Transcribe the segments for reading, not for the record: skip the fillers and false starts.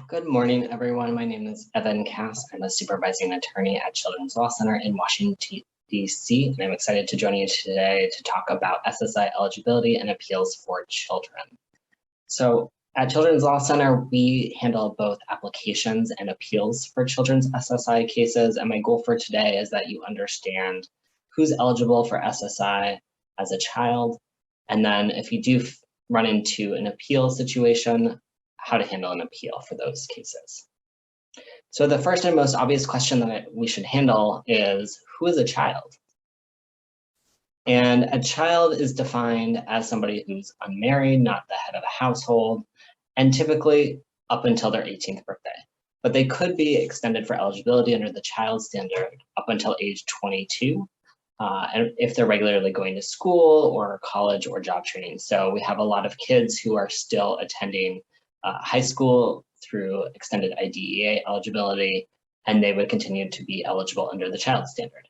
Good morning, everyone. My name is Evan Cass. I'm a supervising attorney at Children's Law Center in Washington, D.C., and I'm excited to join you today to talk about SSI eligibility and appeals for children. So at Children's Law Center, we handle both applications and appeals for children's SSI cases, and my goal for today is that you understand who's eligible for SSI as a child, and then if you do run into an appeal situation, how to handle an appeal for those cases. So the first and most obvious question that we should handle is, who is a child? And a child is defined as somebody who's unmarried, not the head of a household, and typically up until their 18th birthday. But they could be extended for eligibility under the child standard up until age 22, and if they're regularly going to school or college or job training. So we have a lot of kids who are still attending high school through extended IDEA eligibility, and they would continue to be eligible under the child standard.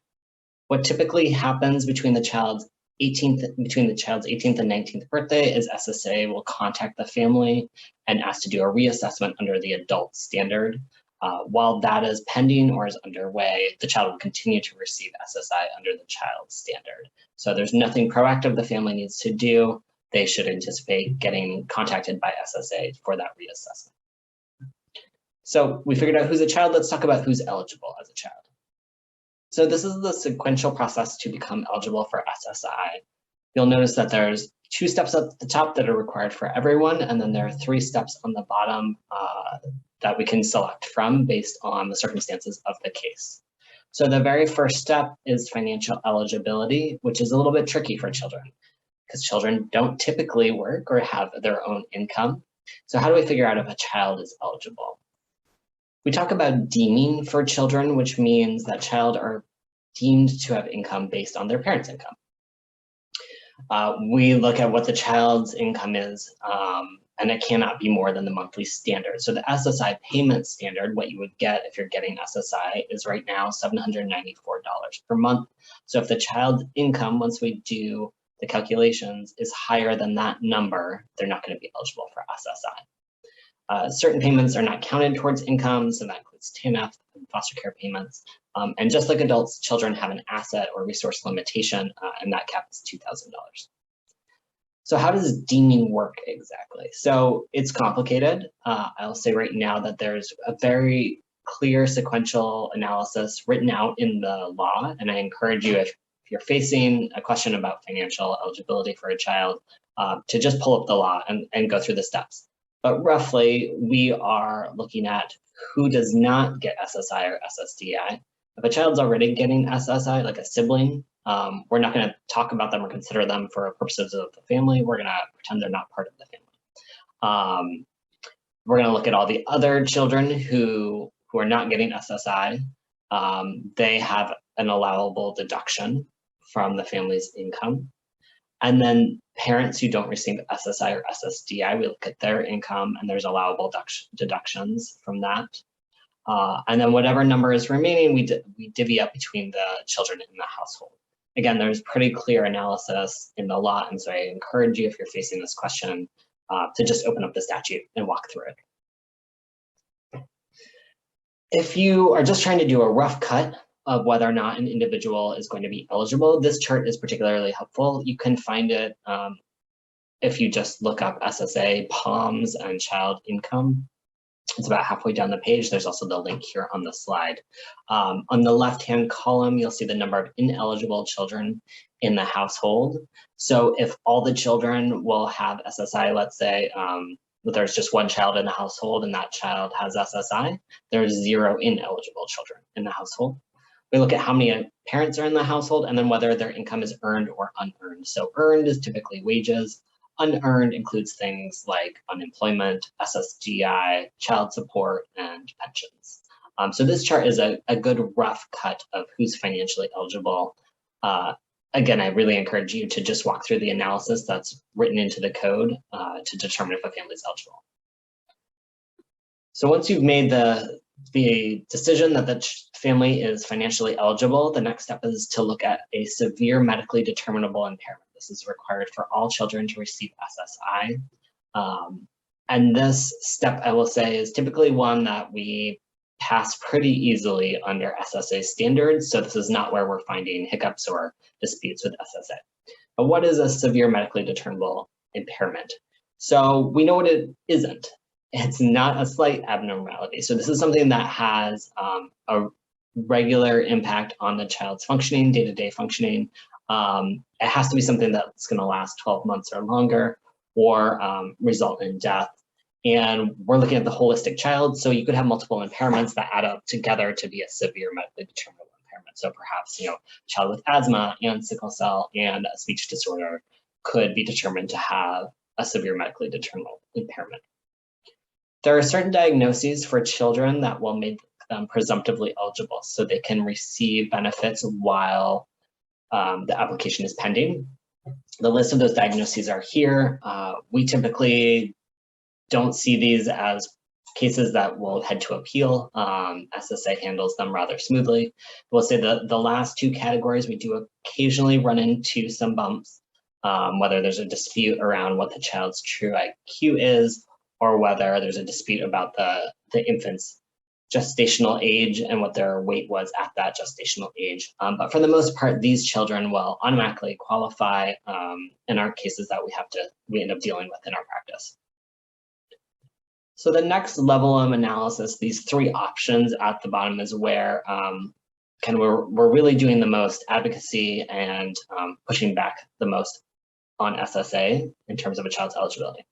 What typically happens between the child's 18th and 19th birthday is SSA will contact the family and ask to do a reassessment under the adult standard. While that is pending or is underway, the child will continue to receive SSI under the child standard. So there's nothing proactive the family needs to do. They should anticipate getting contacted by SSA for that reassessment. So we figured out who's a child. Let's talk about who's eligible as a child. So this is the sequential process to become eligible for SSI. You'll notice that there's 2 steps at the top that are required for everyone, and then there are 3 steps on the bottom that we can select from based on the circumstances of the case. So the very first step is financial eligibility, which is a little bit tricky for children because children don't typically work or have their own income. So how do we figure out if a child is eligible? We talk about deeming for children, which means that child are deemed to have income based on their parents' income. We look at what the child's income is, and it cannot be more than the monthly standard. So the SSI payment standard, what you would get if you're getting SSI, is right now $794 per month. So if the child's income, once we do the calculations, is higher than that number, they're not going to be eligible for SSI. Certain payments are not counted towards income, so that includes TANF and foster care payments. And just like adults, children have an asset or resource limitation, and that cap is $2,000. So how does deeming work exactly? So it's complicated. I'll say right now that there's a very clear sequential analysis written out in the law, and I encourage you, if you're facing a question about financial eligibility for a child, to just pull up the law and go through the steps. But roughly, we are looking at who does not get SSI or SSDI. If a child's already getting SSI, like a sibling, we're not going to talk about them or consider them for purposes of the family. We're going to pretend they're not part of the family. We're going to look at all the other children who are not getting SSI. They have an allowable deduction from the family's income. And then parents who don't receive SSI or SSDI, we look at their income and there's allowable deductions from that. And then whatever number is remaining, we divvy up between the children in the household. Again, there's pretty clear analysis in the law, and so I encourage you, if you're facing this question, to just open up the statute and walk through it. If you are just trying to do a rough cut of whether or not an individual is going to be eligible, this chart is particularly helpful. You can find it if you just look up SSA, POMS, and child income. It's about halfway down the page. There's also the link here on the slide. On the left-hand column, you'll see the number of ineligible children in the household. So if all the children will have SSI, let's say there's just one child in the household and that child has SSI, there's 0 ineligible children in the household. We look at how many parents are in the household and then whether their income is earned or unearned. So earned is typically wages. Unearned includes things like unemployment, SSDI, child support, and pensions. So this chart is a good rough cut of who's financially eligible. Again, I really encourage you to just walk through the analysis that's written into the code to determine if a family is eligible. So once you've made the decision that the family is financially eligible, the next step is to look at a severe medically determinable impairment. This is required for all children to receive SSI. And this step, I will say, is typically one that we pass pretty easily under SSA standards. So this is not where we're finding hiccups or disputes with SSA. But what is a severe medically determinable impairment? So we know what it isn't. It's not a slight abnormality. So this is something that has a regular impact on the child's functioning, day-to-day functioning. It has to be something that's going to last 12 months or longer, or result in death. And we're looking at the holistic child. So you could have multiple impairments that add up together to be a severe medically determinable impairment. So perhaps, a child with asthma and sickle cell and a speech disorder could be determined to have a severe medically determinable impairment. There are certain diagnoses for children that will make them presumptively eligible, so they can receive benefits while the application is pending. The list of those diagnoses are here. We typically don't see these as cases that will head to appeal. SSA handles them rather smoothly. We'll say the last two categories, we do occasionally run into some bumps, whether there's a dispute around what the child's true IQ is, or whether there's a dispute about the infant's gestational age and what their weight was at that gestational age. But for the most part, these children will automatically qualify and aren't cases that we end up dealing with in our practice. So the next level of analysis, these three options at the bottom, is where we're really doing the most advocacy and pushing back the most on SSA in terms of a child's eligibility.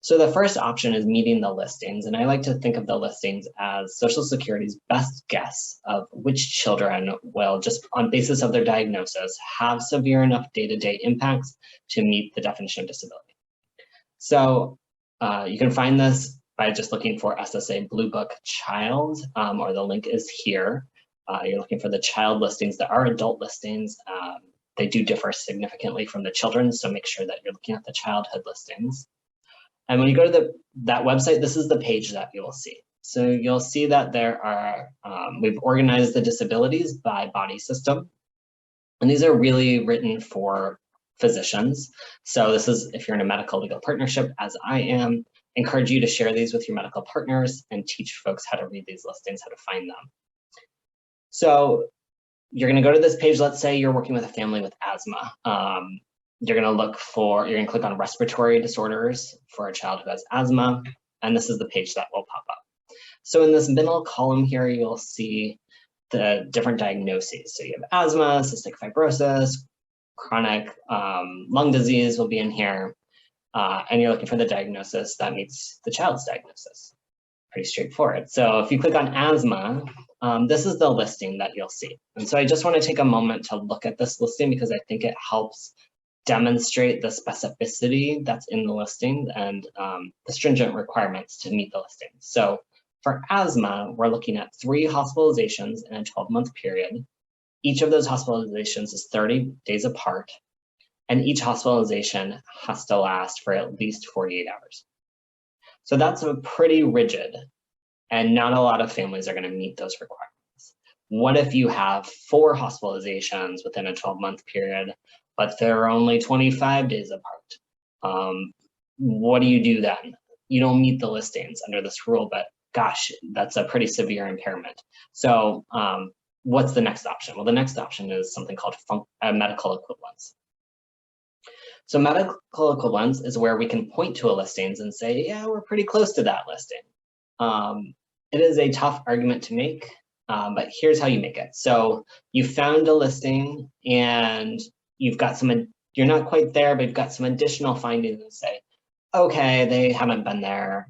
So the first option is meeting the listings, and I like to think of the listings as Social Security's best guess of which children will, just on basis of their diagnosis, have severe enough day-to-day impacts to meet the definition of disability. So you can find this by just looking for SSA Blue Book Child, or the link is here. You're looking for the child listings. There are adult listings. They do differ significantly from the children, so make sure that you're looking at the childhood listings. And when you go to that website, this is the page that you'll see. So you'll see that there are, we've organized the disabilities by body system. And these are really written for physicians. So this is, if you're in a medical legal partnership, as I am, encourage you to share these with your medical partners and teach folks how to read these listings, how to find them. So you're going to go to this page. Let's say you're working with a family with asthma. You're going to click on respiratory disorders for a child who has asthma, and this is the page that will pop up. So in this middle column here, you'll see the different diagnoses. So you have asthma, cystic fibrosis, chronic lung disease will be in here, and you're looking for the diagnosis that meets the child's diagnosis. Pretty straightforward. So if you click on asthma, this is the listing that you'll see. And so I just want to take a moment to look at this listing because I think it helps demonstrate the specificity that's in the listing and the stringent requirements to meet the listing. So for asthma, we're looking at 3 hospitalizations in a 12-month period. Each of those hospitalizations is 30 days apart, and each hospitalization has to last for at least 48 hours. So that's a pretty rigid, and not a lot of families are going to meet those requirements. What if you have 4 hospitalizations within a 12-month period, but they're only 25 days apart? What do you do then? You don't meet the listings under this rule, but gosh, that's a pretty severe impairment. So what's the next option? Well, the next option is something called medical equivalence. So medical equivalence is where we can point to a listings and say, yeah, we're pretty close to that listing. It is a tough argument to make, but here's how you make it. So you found a listing and you've got you're not quite there, but you've got some additional findings and say, okay, they haven't been there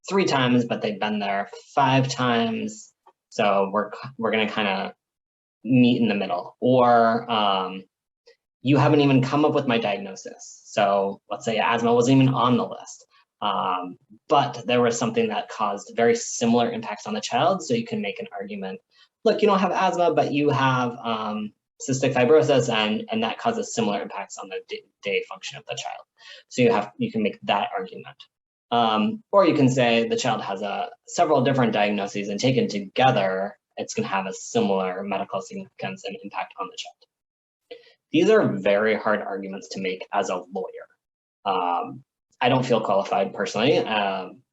3 times, but they've been there 5 times. So we're gonna kind of meet in the middle. Or you haven't even come up with my diagnosis. So let's say asthma wasn't even on the list, but there was something that caused very similar impacts on the child. So you can make an argument, look, you don't have asthma, but you have cystic fibrosis, and that causes similar impacts on the day-to-day function of the child. So you can make that argument. Or you can say the child has several different diagnoses, and taken together, it's going to have a similar medical significance and impact on the child. These are very hard arguments to make as a lawyer. I don't feel qualified personally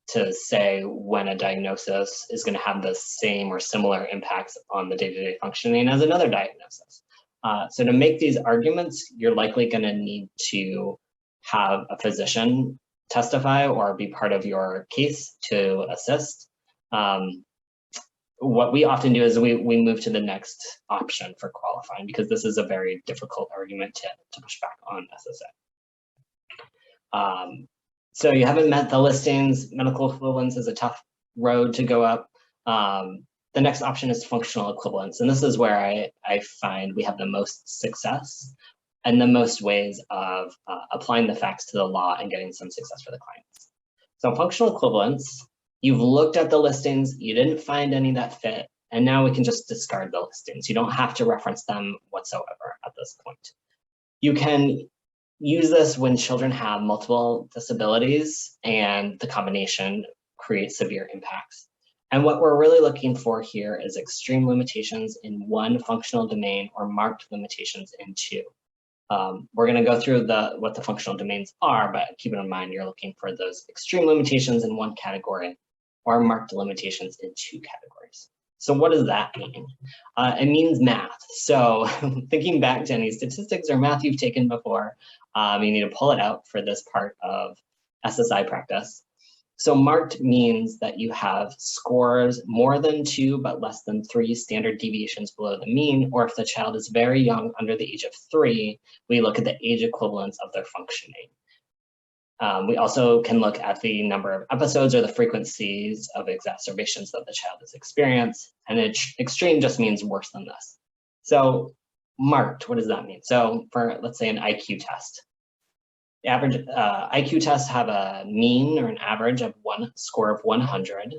to say when a diagnosis is going to have the same or similar impacts on the day-to-day functioning as another diagnosis. So to make these arguments, you're likely going to need to have a physician testify or be part of your case to assist. What we often do is we move to the next option for qualifying, because this is a very difficult argument to push back on SSI. So you haven't met the listings. Medical equivalence is a tough road to go up. The next option is functional equivalence. And this is where I find we have the most success and the most ways of applying the facts to the law and getting some success for the clients. So functional equivalence, you've looked at the listings, you didn't find any that fit, and now we can just discard the listings. You don't have to reference them whatsoever at this point. You can use this when children have multiple disabilities and the combination creates severe impacts. And what we're really looking for here is extreme limitations in one functional domain or marked limitations in two. We're going to go through what the functional domains are, but keep in mind you're looking for those extreme limitations in one category or marked limitations in two categories. So what does that mean? It means math. So thinking back to any statistics or math you've taken before, you need to pull it out for this part of SSI practice. So marked means that you have scores more than 2 but less than 3 standard deviations below the mean, or if the child is very young, under the age of 3, we look at the age equivalence of their functioning. We also can look at the number of episodes or the frequencies of exacerbations that the child has experienced, and extreme just means worse than this. So marked, what does that mean? So for, let's say, an IQ test. The average IQ tests have a mean or an average of one score of 100.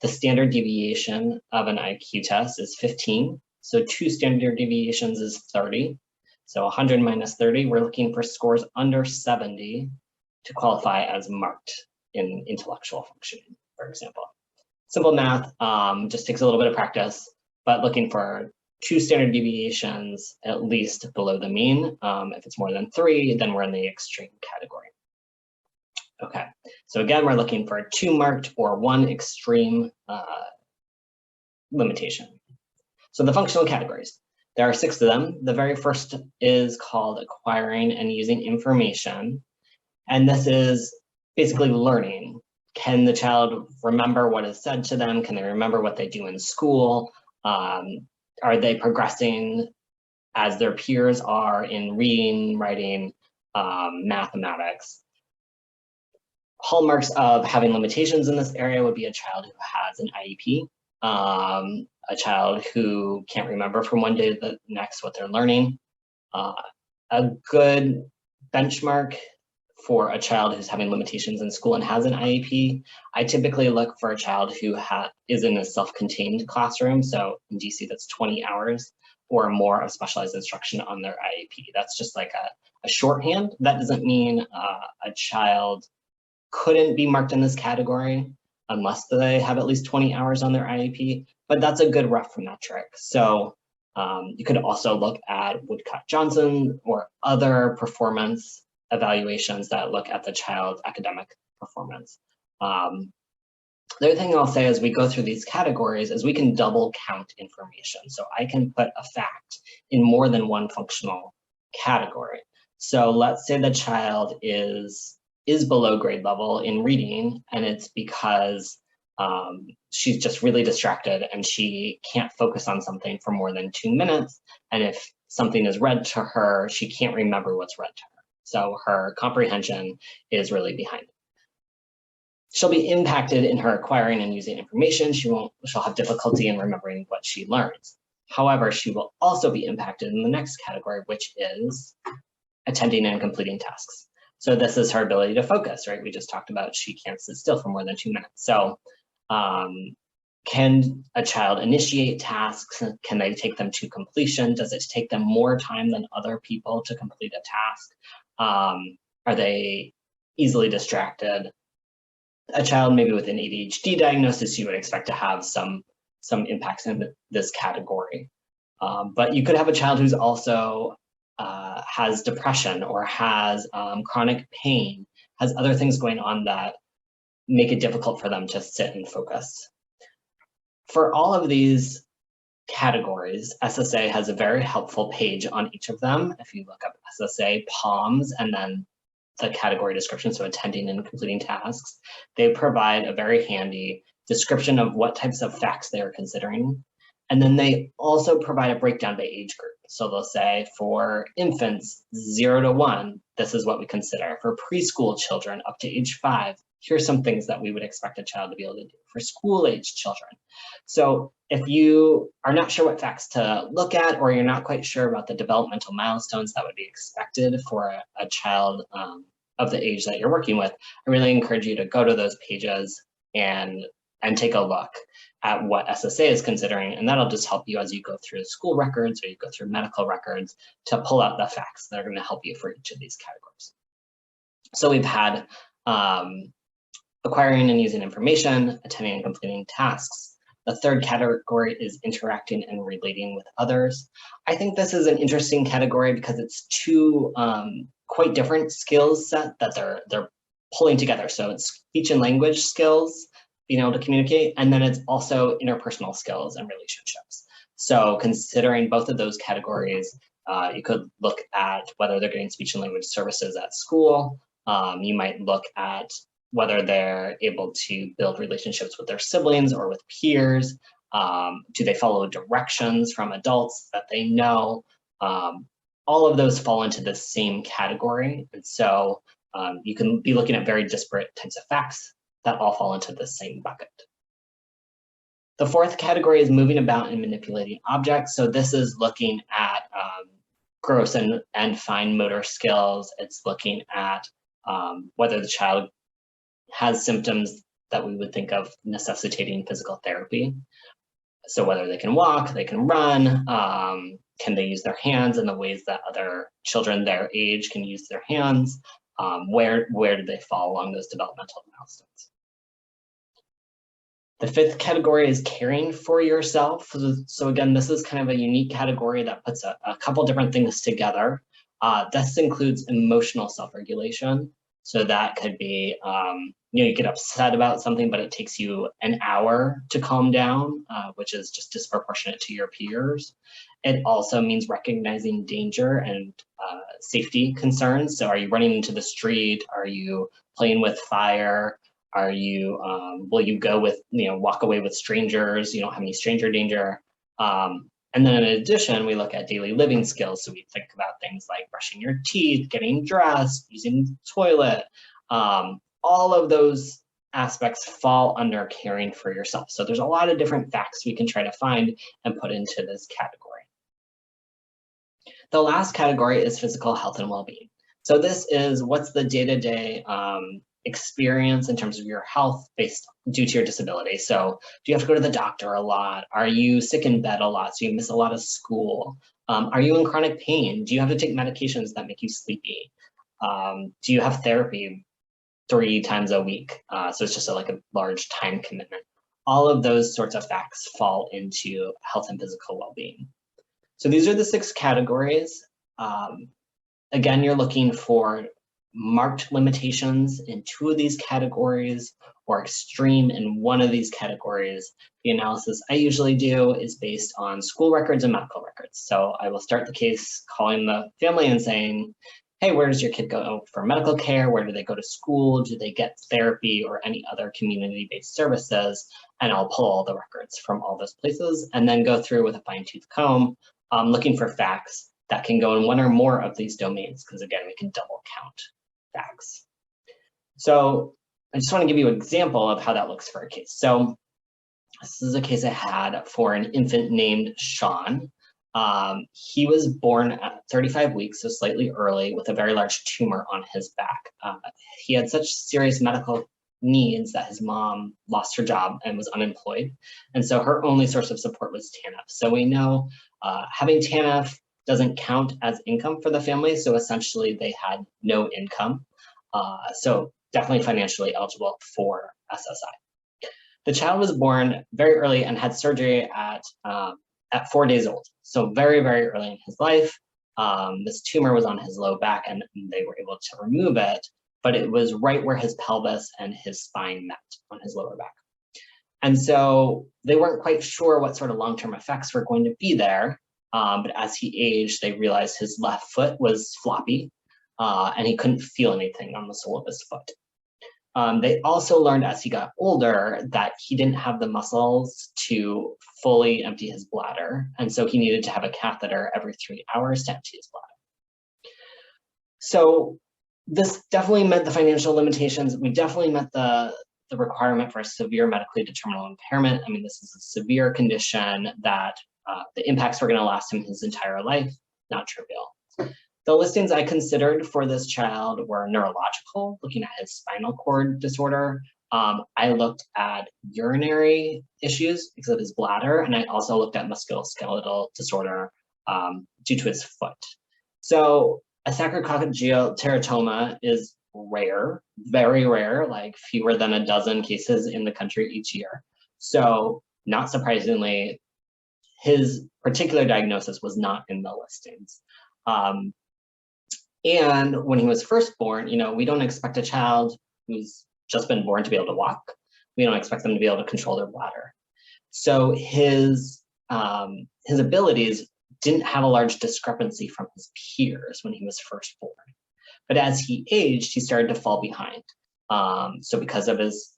The standard deviation of an IQ test is 15. So 2 standard deviations is 30. So 100 minus 30, we're looking for scores under 70 to qualify as marked in intellectual functioning, for example. Simple math, just takes a little bit of practice, but looking for 2 standard deviations at least below the mean. If it's more than 3, then we're in the extreme category. Okay, so again, we're looking for 2 marked or 1 extreme limitation. So the functional categories, there are 6 of them. The very first is called acquiring and using information. And this is basically learning. Can the child remember what is said to them? Can they remember what they do in school? Are they progressing as their peers are in reading, writing, mathematics? Hallmarks of having limitations in this area would be a child who has an IEP, a child who can't remember from one day to the next what they're learning. A good benchmark for a child who's having limitations in school and has an IEP, I typically look for a child who is in a self-contained classroom. So in DC, that's 20 hours or more of specialized instruction on their IEP. That's just like a shorthand. That doesn't mean a child couldn't be marked in this category unless they have at least 20 hours on their IEP, but that's a good rough metric. So you could also look at Woodcock-Johnson or other performance evaluations that look at the child's academic performance. The other thing I'll say as we go through these categories is we can double count information. So I can put a fact in more than one functional category. So let's say the child is below grade level in reading, and it's because she's just really distracted and she can't focus on something for more than 2 minutes. And if something is read to her, she can't remember what's read to her. So her comprehension is really behind. She'll be impacted in her acquiring and using information. She'll have difficulty in remembering what she learns. However, she will also be impacted in the next category, which is attending and completing tasks. So this is her ability to focus, right? We just talked about she can't sit still for more than 2 minutes. So can a child initiate tasks? Can they take them to completion? Does it take them more time than other people to complete a task? Are they easily distracted? A child maybe with an ADHD diagnosis, you would expect to have some impacts in this category. But you could have a child who's also has depression or has chronic pain, has other things going on that make it difficult for them to sit and focus. For all of these categories, SSA has a very helpful page on each of them. If you look up SSA POMS and then the category description, so attending and completing tasks, they provide a very handy description of what types of facts they are considering. And then they also provide a breakdown by age group. So they'll say for infants 0 to 1, this is what we consider. For preschool children up to age 5, here's some things that we would expect a child to be able to do. For school-age children. So if you are not sure what facts to look at, or you're not quite sure about the developmental milestones that would be expected for a child of the age that you're working with, I really encourage you to go to those pages and take a look at what SSA is considering, and that'll just help you as you go through school records or you go through medical records to pull out the facts that are going to help you for each of these categories. So we've had acquiring and using information, attending and completing tasks. The third category is interacting and relating with others. I think this is an interesting category because it's two quite different skills set that they're pulling together. So it's speech and language skills, being able to communicate, and then it's also interpersonal skills and relationships. So considering both of those categories, you could look at whether they're getting speech and language services at school. You might look at whether they're able to build relationships with their siblings or with peers. Do they follow directions from adults that they know? All of those fall into the same category. And so you can be looking at very disparate types of facts that all fall into the same bucket. The fourth category is moving about and manipulating objects. So this is looking at gross and fine motor skills. It's looking at whether the child has symptoms that we would think of necessitating physical therapy. So whether they can walk, they can run, can they use their hands in the ways that other children their age can use their hands, where do they fall along those developmental milestones. The fifth category is caring for yourself. So again, this is kind of a unique category that puts a couple different things together. This includes emotional self-regulation. So that could be, you get upset about something, but it takes you an hour to calm down, which is just disproportionate to your peers. It also means recognizing danger and safety concerns. So are you running into the street? Are you playing with fire? Are you, will you go with, walk away with strangers? You don't have any stranger danger. And then in addition, we look at daily living skills. So we think about things like brushing your teeth, getting dressed, using the toilet. All of those aspects fall under caring for yourself. So there's a lot of different facts we can try to find and put into this category. The last category is physical health and well-being. So this is what's the day-to-day experience in terms of your health due to your disability. So do you have to go to the doctor a lot? Are you sick in bed a lot, so you miss a lot of school? Are you in chronic pain? Do you have to take medications that make you sleepy? Do you have therapy 3 times a week? So it's just like a large time commitment. All of those sorts of facts fall into health and physical well-being. So these are the 6 categories. Again, you're looking for marked limitations in 2 of these categories or extreme in 1 of these categories. The analysis I usually do is based on school records and medical records. So I will start the case calling the family and saying, hey, where does your kid go for medical care? Where do they go to school? Do they get therapy or any other community-based services? And I'll pull all the records from all those places and then go through with a fine-tooth comb, looking for facts that can go in 1 or more of these domains, because again, we can double count facts. So I just want to give you an example of how that looks for a case. So this is a case I had for an infant named Sean. He was born at 35 weeks, so slightly early, with a very large tumor on his back. He had such serious medical needs that his mom lost her job and was unemployed. And so her only source of support was TANF. So we know having TANF doesn't count as income for the family. So essentially they had no income. So definitely financially eligible for SSI. The child was born very early and had surgery at 4 days old. So very, very early in his life. This tumor was on his low back and they were able to remove it but it was right where his pelvis and his spine met on his lower back. And so they weren't quite sure what sort of long-term effects were going to be there. But as he aged, they realized his left foot was floppy and he couldn't feel anything on the sole of his foot. They also learned as he got older that he didn't have the muscles to fully empty his bladder. And so he needed to have a catheter every 3 hours to empty his bladder. So this definitely met the financial limitations. We definitely met the requirement for a severe medically determinable impairment. I mean, this is a severe condition that the impacts were going to last him his entire life, not trivial. The listings I considered for this child were neurological, looking at his spinal cord disorder. I looked at urinary issues because of his bladder, and I also looked at musculoskeletal disorder due to his foot. So a sacrococcygeal teratoma is rare, very rare, like fewer than a dozen cases in the country each year. So not surprisingly, his particular diagnosis was not in the listings. And when he was first born, you know, we don't expect a child who's just been born to be able to walk. We don't expect them to be able to control their bladder. So his abilities didn't have a large discrepancy from his peers when he was first born. But as he aged, he started to fall behind. So because of his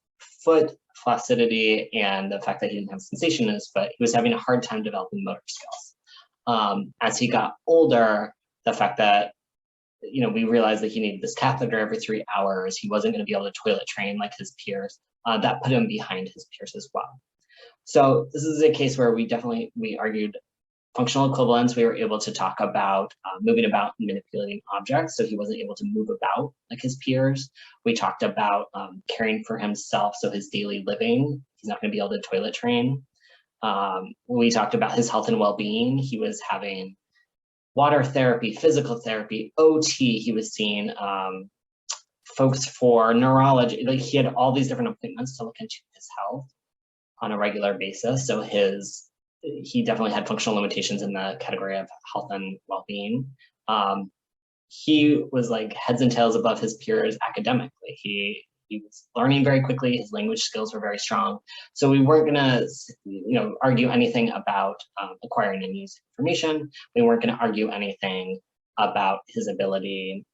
foot flaccidity and the fact that he didn't have sensation in his foot, he was having a hard time developing motor skills. As he got older, the fact that, you know, we realized that he needed this catheter every 3 hours, he wasn't going to be able to toilet train like his peers, that put him behind his peers as well. So this is a case where we argued functional equivalence. We were able to talk about moving about and manipulating objects, so he wasn't able to move about like his peers. We talked about caring for himself, so his daily living, he's not going to be able to toilet train. We talked about his health and well-being. He was having water therapy, physical therapy, OT. He was seeing folks for neurology. Like, he had all these different appointments to look into his health on a regular basis. So he definitely had functional limitations in the category of health and well-being. He was like heads and tails above his peers academically. He was learning very quickly. His language skills were very strong. So we weren't gonna, argue anything about acquiring and using information. We weren't gonna argue anything about his ability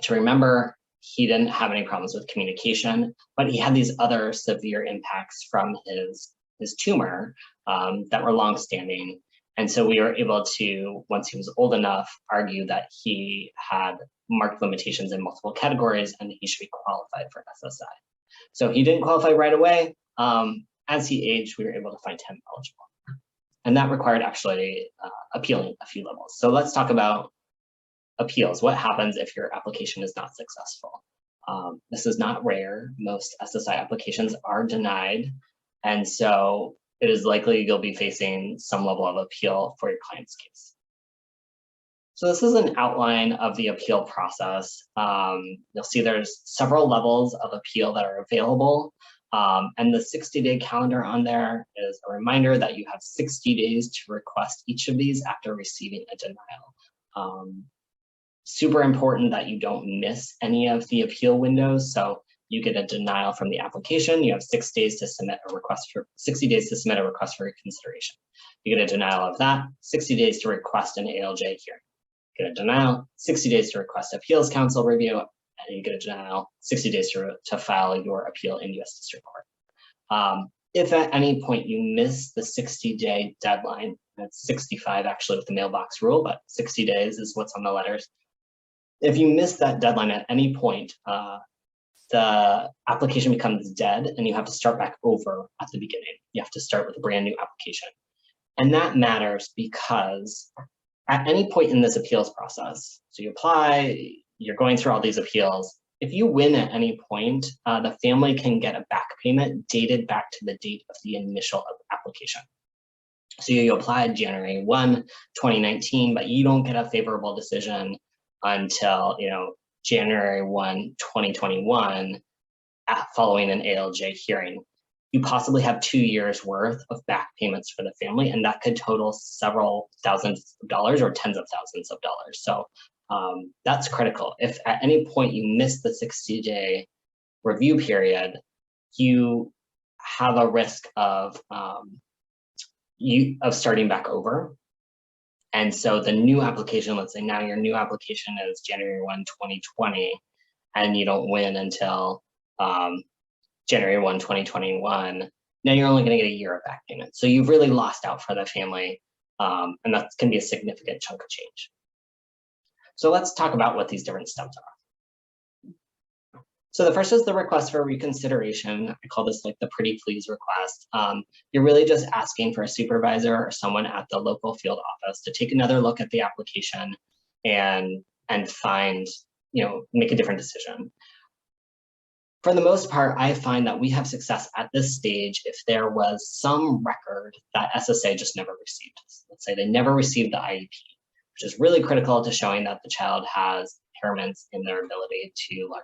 to remember. He didn't have any problems with communication, but he had these other severe impacts from his tumor that were longstanding. And so we were able to, once he was old enough, argue that he had marked limitations in multiple categories and he should be qualified for SSI. So he didn't qualify right away. As he aged, we were able to find him eligible. And that required actually appealing a few levels. So let's talk about appeals. What happens if your application is not successful? This is not rare. Most SSI applications are denied. And so it is likely you'll be facing some level of appeal for your client's case. So this is an outline of the appeal process. You'll see there's several levels of appeal that are available. And the 60-day calendar on there is a reminder that you have 60 days to request each of these after receiving a denial. Super important that you don't miss any of the appeal windows. So you get a denial from the application, you have 6 days to submit a request for 60 days to submit a request for reconsideration. You get a denial of that, 60 days to request an ALJ hearing. You get a denial, 60 days to request appeals council review, and you get a denial, 60 days to file your appeal in US District Court. If at any point you miss the 60-day deadline, that's 65 actually with the mailbox rule, but 60 days is what's on the letters. If you miss that deadline at any point, the application becomes dead and you have to start back over at the beginning. You have to start with a brand new application. And that matters because at any point in this appeals process, so you apply, you're going through all these appeals, if you win at any point, the family can get a back payment dated back to the date of the initial application. So you applied January 1, 2019, but you don't get a favorable decision until, January 1, 2021, following an ALJ hearing. You possibly have 2 years worth of back payments for the family, and that could total several thousands of dollars or tens of thousands of dollars. So That's critical. If at any point you miss the 60-day review period, you have a risk of starting back over. And so the new application, let's say now your new application is January 1, 2020, and you don't win until January 1, 2021, now you're only going to get a year of back payment. So you've really lost out for the family, and that's going to be a significant chunk of change. So let's talk about what these different steps are. So the first is the request for reconsideration. I call this like the pretty please request. You're really just asking for a supervisor or someone at the local field office to take another look at the application and find, make a different decision. For the most part, I find that we have success at this stage if there was some record that SSA just never received. Let's say they never received the IEP, which is really critical to showing that the child has impairments in their ability to learn.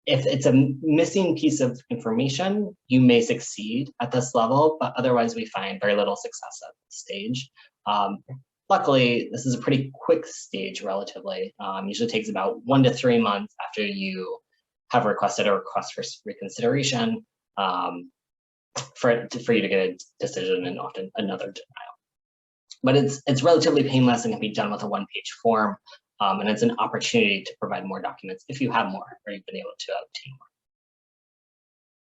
If it's a missing piece of information, you may succeed at this level, but otherwise we find very little success at this stage. Luckily, this is a pretty quick stage relatively. Usually takes about 1 to 3 months after you have requested a request for reconsideration for you to get a decision and often another denial. But it's relatively painless and can be done with a 1-page form, and it's an opportunity to provide more documents if you have more or you've been able to obtain more.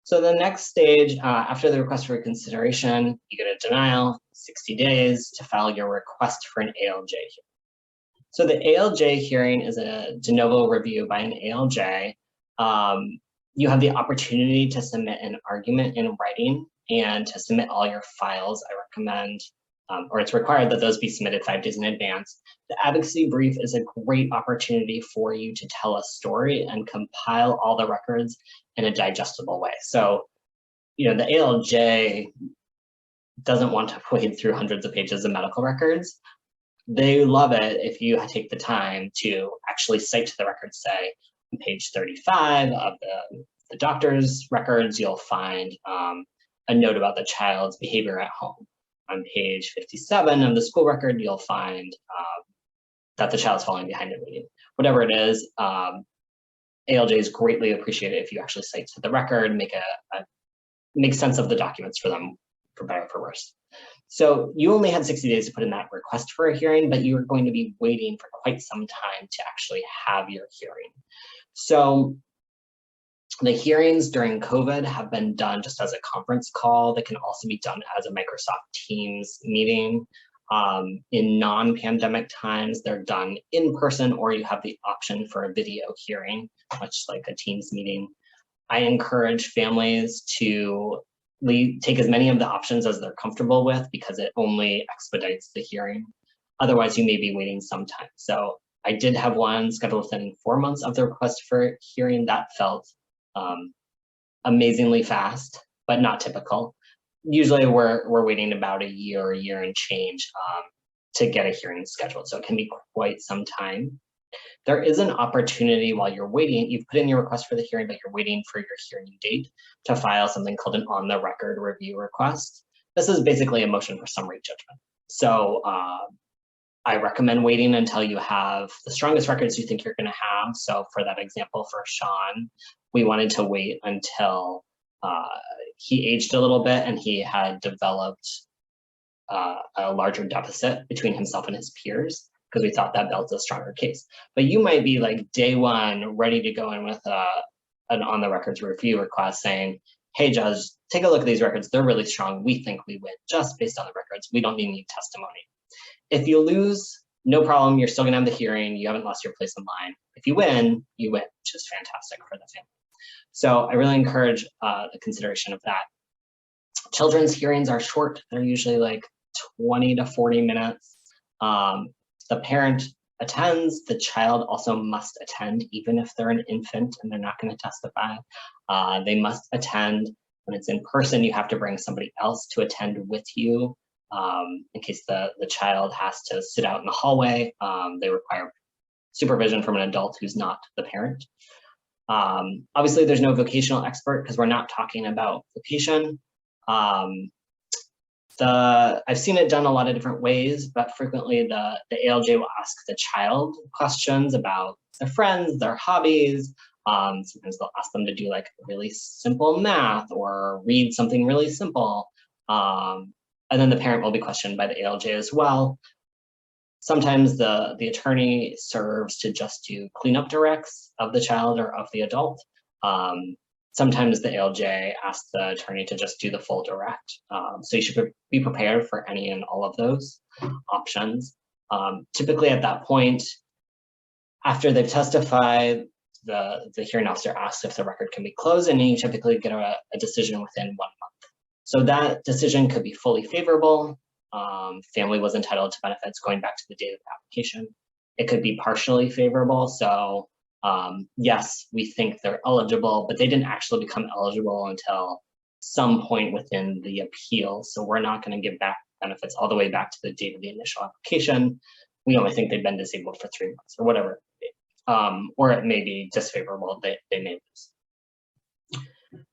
So the next stage, after the request for reconsideration, you get a denial, 60 days to file your request for an ALJ hearing. So the ALJ hearing is a de novo review by an ALJ. You have the opportunity to submit an argument in writing and to submit all your files. I recommend, or it's required that those be submitted 5 days in advance. The advocacy brief is a great opportunity for you to tell a story and compile all the records in a digestible way. So, the ALJ doesn't want to wade through hundreds of pages of medical records. They love it if you take the time to actually cite to the records, say, on page 35 of the doctor's records, you'll find a note about the child's behavior at home. On page 57 of the school record, you'll find that the child's falling behind in reading. Whatever it is, ALJs greatly appreciate it if you actually cite to the record, make sense of the documents for them, for better or for worse. So you only had 60 days to put in that request for a hearing, but you're going to be waiting for quite some time to actually have your hearing. So the hearings during COVID have been done just as a conference call. They can also be done as a Microsoft Teams meeting. In non-pandemic times, they're done in person, or you have the option for a video hearing, much like a Teams meeting. I encourage families to take as many of the options as they're comfortable with because it only expedites the hearing. Otherwise, you may be waiting some time. So I did have one scheduled within 4 months of the request for hearing. That felt amazingly fast, but not typical. Usually we're waiting about a year and change to get a hearing scheduled. So it can be quite some time. There is an opportunity while you're waiting, you've put in your request for the hearing, but you're waiting for your hearing date to file something called an on-the-record review request. This is basically a motion for summary judgment. So I recommend waiting until you have the strongest records you think you're going to have. So for that example, for Sean, we wanted to wait until he aged a little bit and he had developed a larger deficit between himself and his peers, because we thought that built a stronger case. But you might be like day one, ready to go in with an on-the-records review request saying, hey, Judge, take a look at these records. They're really strong. We think we win just based on the records. We don't need any testimony. If you lose, no problem. You're still going to have the hearing. You haven't lost your place in line. If you win, which is fantastic for the family. So I really encourage the consideration of that. Children's hearings are short. They're usually like 20 to 40 minutes. The parent attends, the child also must attend, even if they're an infant and they're not going to testify. They must attend. When it's in person, you have to bring somebody else to attend with you in case the child has to sit out in the hallway. They require supervision from an adult who's not the parent. Obviously, there's no vocational expert because we're not talking about vocation. I've seen it done a lot of different ways, but frequently the ALJ will ask the child questions about their friends, their hobbies. Sometimes they'll ask them to do like really simple math or read something really simple. And then the parent will be questioned by the ALJ as well. Sometimes the attorney serves to just do cleanup directs of the child or of the adult. Sometimes the ALJ asks the attorney to just do the full direct. So you should be prepared for any and all of those options. Typically at that point, after they've testified, the hearing officer asks if the record can be closed, and you typically get a decision within 1 month. So that decision could be fully favorable. Family was entitled to benefits going back to the date of the application. It could be partially favorable. So yes, we think they're eligible, but they didn't actually become eligible until some point within the appeal. So we're not going to give back benefits all the way back to the date of the initial application. We only think they've been disabled for 3 months or whatever it may be. Or it may be disfavorable, they may lose.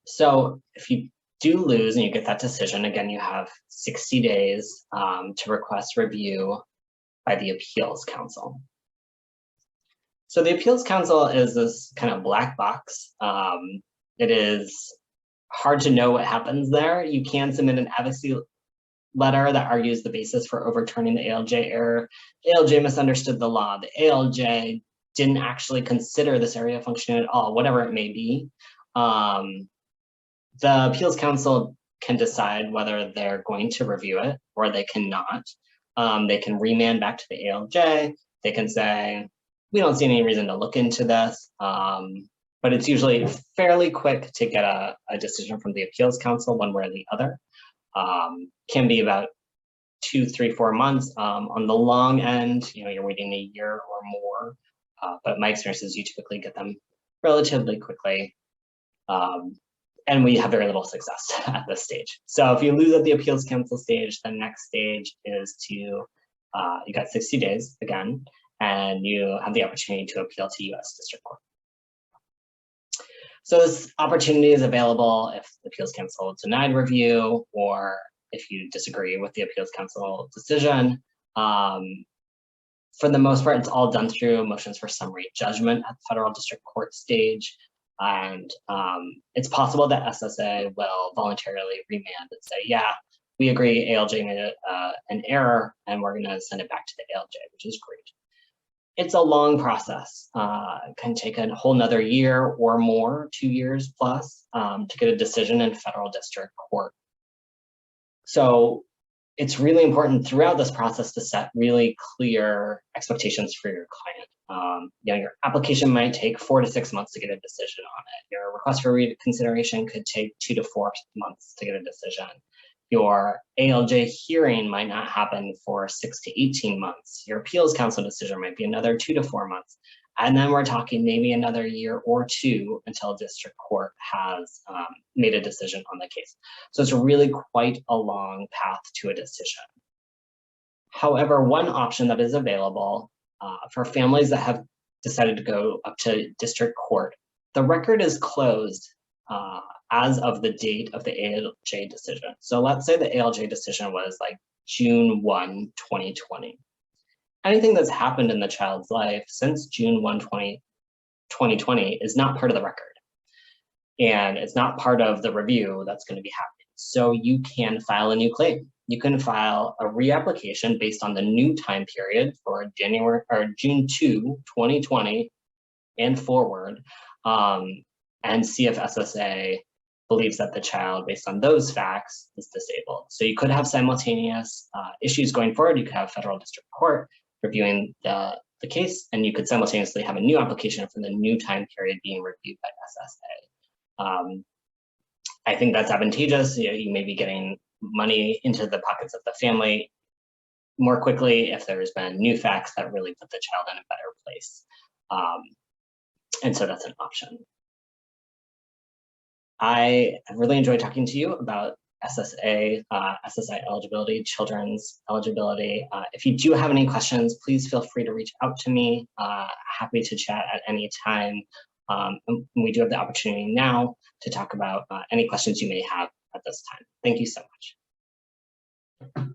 So if you do lose and you get that decision, again, you have 60 days to request review by the appeals council. So the appeals council is this kind of black box. It is hard to know what happens there. You can submit an advocacy letter that argues the basis for overturning the ALJ error. The ALJ misunderstood the law. The ALJ didn't actually consider this area of functioning at all, whatever it may be. The appeals council can decide whether they're going to review it or they cannot. They can remand back to the ALJ. They can say, we don't see any reason to look into this, but it's usually fairly quick to get a decision from the appeals council one way or the other. Can be about 2, 3, 4 months. On the long end, you're waiting a year or more, but my experience is you typically get them relatively quickly. And we have very little success at this stage. So if you lose at the appeals council stage, the next stage is to, you got 60 days again, and you have the opportunity to appeal to US District Court. So this opportunity is available if the appeals council denied review or if you disagree with the appeals council decision. For the most part, it's all done through motions for summary judgment at the federal district court stage. And it's possible that SSA will voluntarily remand and say, yeah, we agree ALJ made an error and we're gonna send it back to the ALJ, which is great. It's a long process. It can take a whole nother year or more, 2 years plus, to get a decision in federal district court. So it's really important throughout this process to set really clear expectations for your client. Your application might take 4 to 6 months to get a decision on it. Your request for reconsideration could take 2 to 4 months to get a decision. Your ALJ hearing might not happen for 6 to 18 months. Your appeals council decision might be another 2 to 4 months. And then we're talking maybe another year or two until district court has made a decision on the case. So it's really quite a long path to a decision. However, one option that is available for families that have decided to go up to district court, the record is closed as of the date of the ALJ decision. So let's say the ALJ decision was like June 1, 2020. Anything that's happened in the child's life since June 1, 2020 is not part of the record. And it's not part of the review that's going to be happening. So you can file a new claim. You can file a reapplication based on the new time period for June 2, 2020 and forward, and see if SSA believes that the child, based on those facts, is disabled. So you could have simultaneous issues going forward. You could have federal district court reviewing the case, and you could simultaneously have a new application for the new time period being reviewed by SSA. I think that's advantageous. You may be getting money into the pockets of the family more quickly if there's been new facts that really put the child in a better place. And so that's an option. I really enjoyed talking to you about SSA, SSI eligibility, children's eligibility. If you do have any questions, please feel free to reach out to me. Happy to chat at any time. And we do have the opportunity now to talk about any questions you may have at this time. Thank you so much.